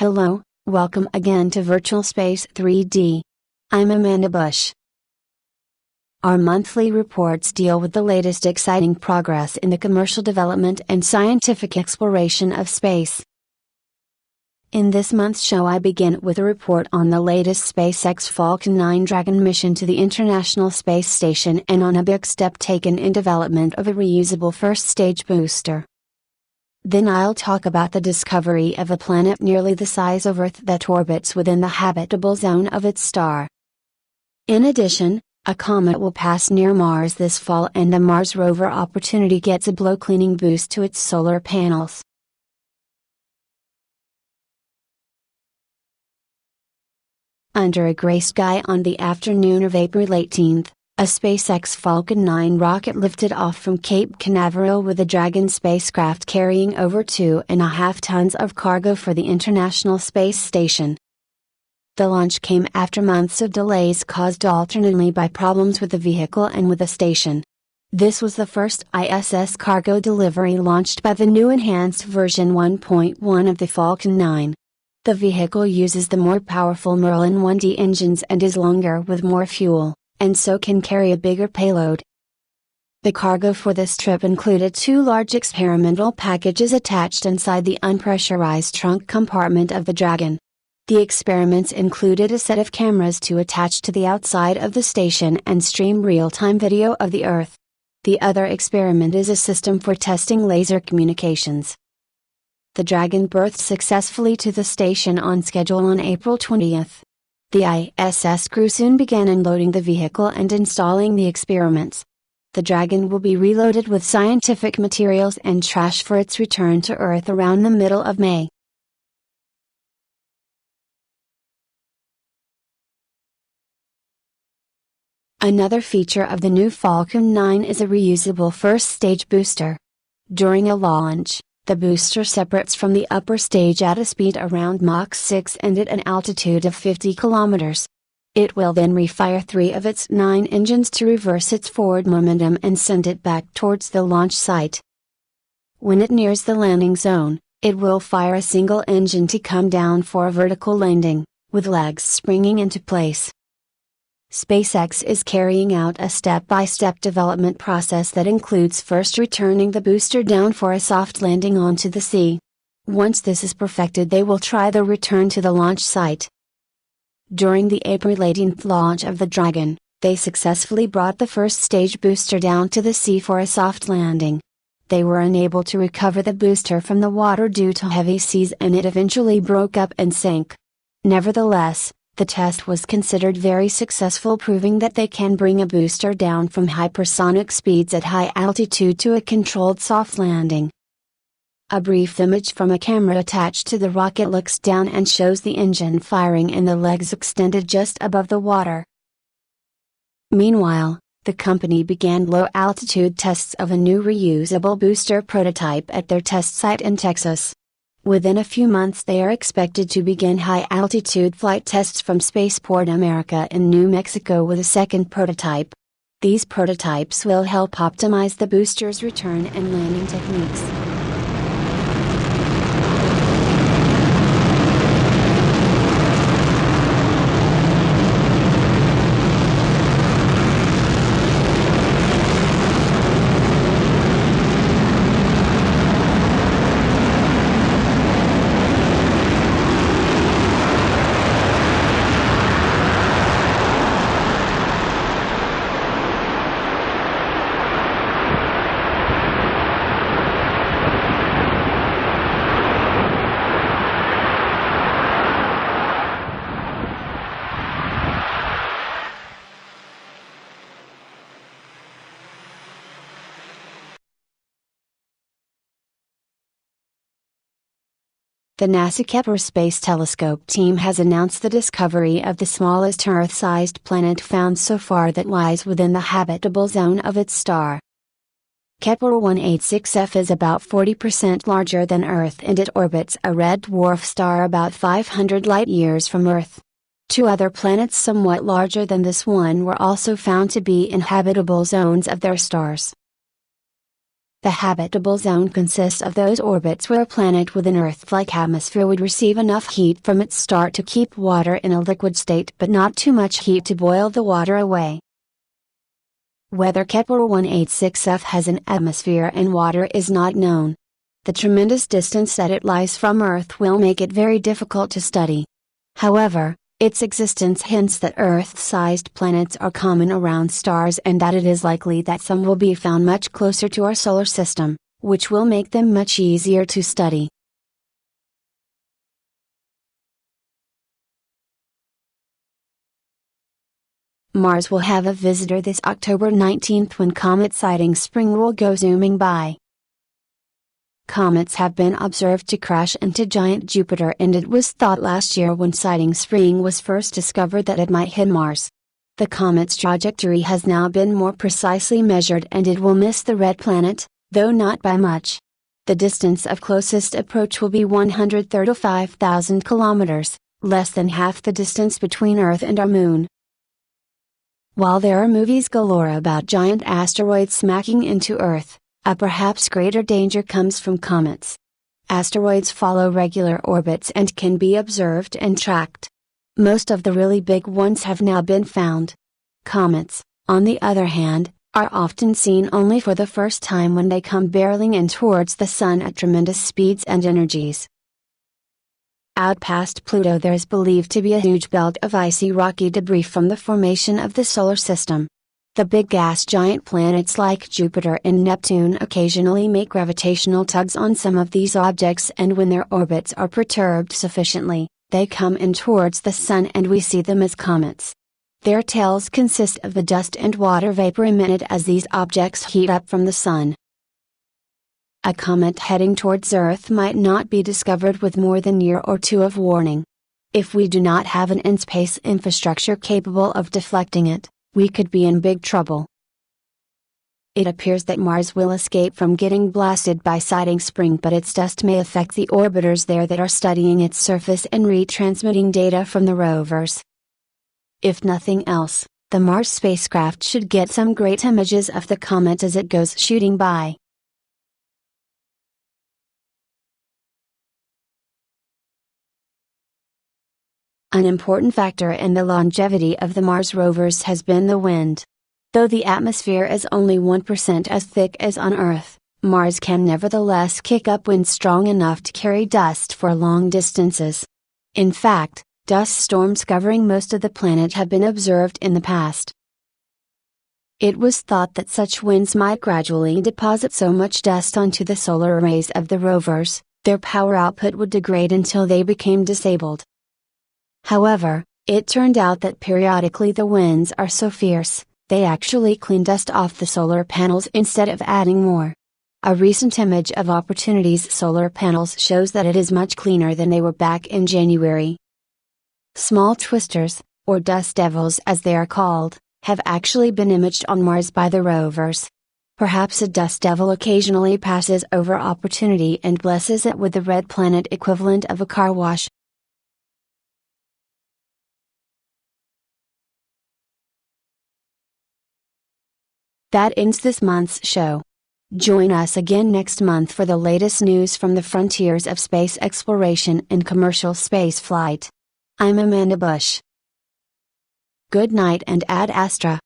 Hello, welcome again to Virtual Space 3D. I'm Amanda Bush. Our monthly reports deal with the latest exciting progress in the commercial development and scientific exploration of space. In this month's show I begin with a report on the latest SpaceX Falcon 9 Dragon mission to the International Space Station and on a big step taken in development of a reusable first-stage booster. Then I'll talk about the discovery of a planet nearly the size of Earth that orbits within the habitable zone of its star. In addition, a comet will pass near Mars this fall and the Mars rover Opportunity gets a blow-cleaning boost to its solar panels. Under a gray sky on the afternoon of April 18, a SpaceX Falcon 9 rocket lifted off from Cape Canaveral with a Dragon spacecraft carrying over 2.5 tons of cargo for the International Space Station. The launch came after months of delays caused alternately by problems with the vehicle and with the station. This was the first ISS cargo delivery launched by the new enhanced version 1.1 of the Falcon 9. The vehicle uses the more powerful Merlin 1D engines and is longer with more fuel, and so can carry a bigger payload. The cargo for this trip included 2 large experimental packages attached inside the unpressurized trunk compartment of the Dragon. The experiments included a set of cameras to attach to the outside of the station and stream real-time video of the Earth. The other experiment is a system for testing laser communications. The Dragon berthed successfully to the station on schedule on April 20. The ISS crew soon began unloading the vehicle and installing the experiments. The Dragon will be reloaded with scientific materials and trash for its return to Earth around the middle of May. Another feature of the new Falcon 9 is a reusable first-stage booster. During a launch, the booster separates from the upper stage at a speed around Mach 6 and at an altitude of 50 kilometers. It will then refire 3 of its 9 engines to reverse its forward momentum and send it back towards the launch site. When it nears the landing zone, it will fire a single engine to come down for a vertical landing, with legs springing into place. SpaceX is carrying out a step-by-step development process that includes first returning the booster down for a soft landing onto the sea. Once this is perfected, they will try the return to the launch site. During the April 18 launch of the Dragon, they successfully brought the first stage booster down to the sea for a soft landing. They were unable to recover the booster from the water due to heavy seas and it eventually broke up and sank. Nevertheless, the test was considered very successful, proving that they can bring a booster down from hypersonic speeds at high altitude to a controlled soft landing. A brief image from a camera attached to the rocket looks down and shows the engine firing and the legs extended just above the water. Meanwhile, the company began low-altitude tests of a new reusable booster prototype at their test site in Texas. Within a few months they are expected to begin high-altitude flight tests from Spaceport America in New Mexico with a second prototype. These prototypes will help optimize the booster's return and landing techniques. The NASA Kepler Space Telescope team has announced the discovery of the smallest Earth-sized planet found so far that lies within the habitable zone of its star. Kepler 186f is about 40% larger than Earth and it orbits a red dwarf star about 500 light-years from Earth. 2 other planets somewhat larger than this one were also found to be in habitable zones of their stars. The habitable zone consists of those orbits where a planet with an Earth-like atmosphere would receive enough heat from its star to keep water in a liquid state but not too much heat to boil the water away. Whether Kepler-186f has an atmosphere and water is not known. The tremendous distance that it lies from Earth will make it very difficult to study. However, its existence hints that Earth-sized planets are common around stars and that it is likely that some will be found much closer to our solar system, which will make them much easier to study. Mars will have a visitor this October 19th when comet sighting spring will go zooming by. Comets have been observed to crash into giant Jupiter, and it was thought last year when sighting spring was first discovered that it might hit Mars. The comet's trajectory has now been more precisely measured and it will miss the red planet, though not by much. The distance of closest approach will be 135,000 kilometers, less than half the distance between Earth and our Moon. While there are movies galore about giant asteroids smacking into Earth, a perhaps greater danger comes from comets. Asteroids follow regular orbits and can be observed and tracked. Most of the really big ones have now been found. Comets, on the other hand, are often seen only for the first time when they come barreling in towards the Sun at tremendous speeds and energies. Out past Pluto there is believed to be a huge belt of icy rocky debris from the formation of the solar system. The big gas giant planets like Jupiter and Neptune occasionally make gravitational tugs on some of these objects, and when their orbits are perturbed sufficiently, they come in towards the Sun and we see them as comets. Their tails consist of the dust and water vapor emitted as these objects heat up from the Sun. A comet heading towards Earth might not be discovered with more than a year or two of warning. If we do not have an in-space infrastructure capable of deflecting it, we could be in big trouble. It appears that Mars will escape from getting blasted by sighting spring, but its dust may affect the orbiters there that are studying its surface and retransmitting data from the rovers. If nothing else, the Mars spacecraft should get some great images of the comet as it goes shooting by. An important factor in the longevity of the Mars rovers has been the wind. Though the atmosphere is only 1% as thick as on Earth, Mars can nevertheless kick up wind strong enough to carry dust for long distances. In fact, dust storms covering most of the planet have been observed in the past. It was thought that such winds might gradually deposit so much dust onto the solar arrays of the rovers, their power output would degrade until they became disabled. However, it turned out that periodically the winds are so fierce, they actually clean dust off the solar panels instead of adding more. A recent image of Opportunity's solar panels shows that it is much cleaner than they were back in January. Small twisters, or dust devils as they are called, have actually been imaged on Mars by the rovers. Perhaps a dust devil occasionally passes over Opportunity and blesses it with the red planet equivalent of a car wash. That ends this month's show. Join us again next month for the latest news from the frontiers of space exploration and commercial spaceflight. I'm Amanda Bush. Good night and ad astra.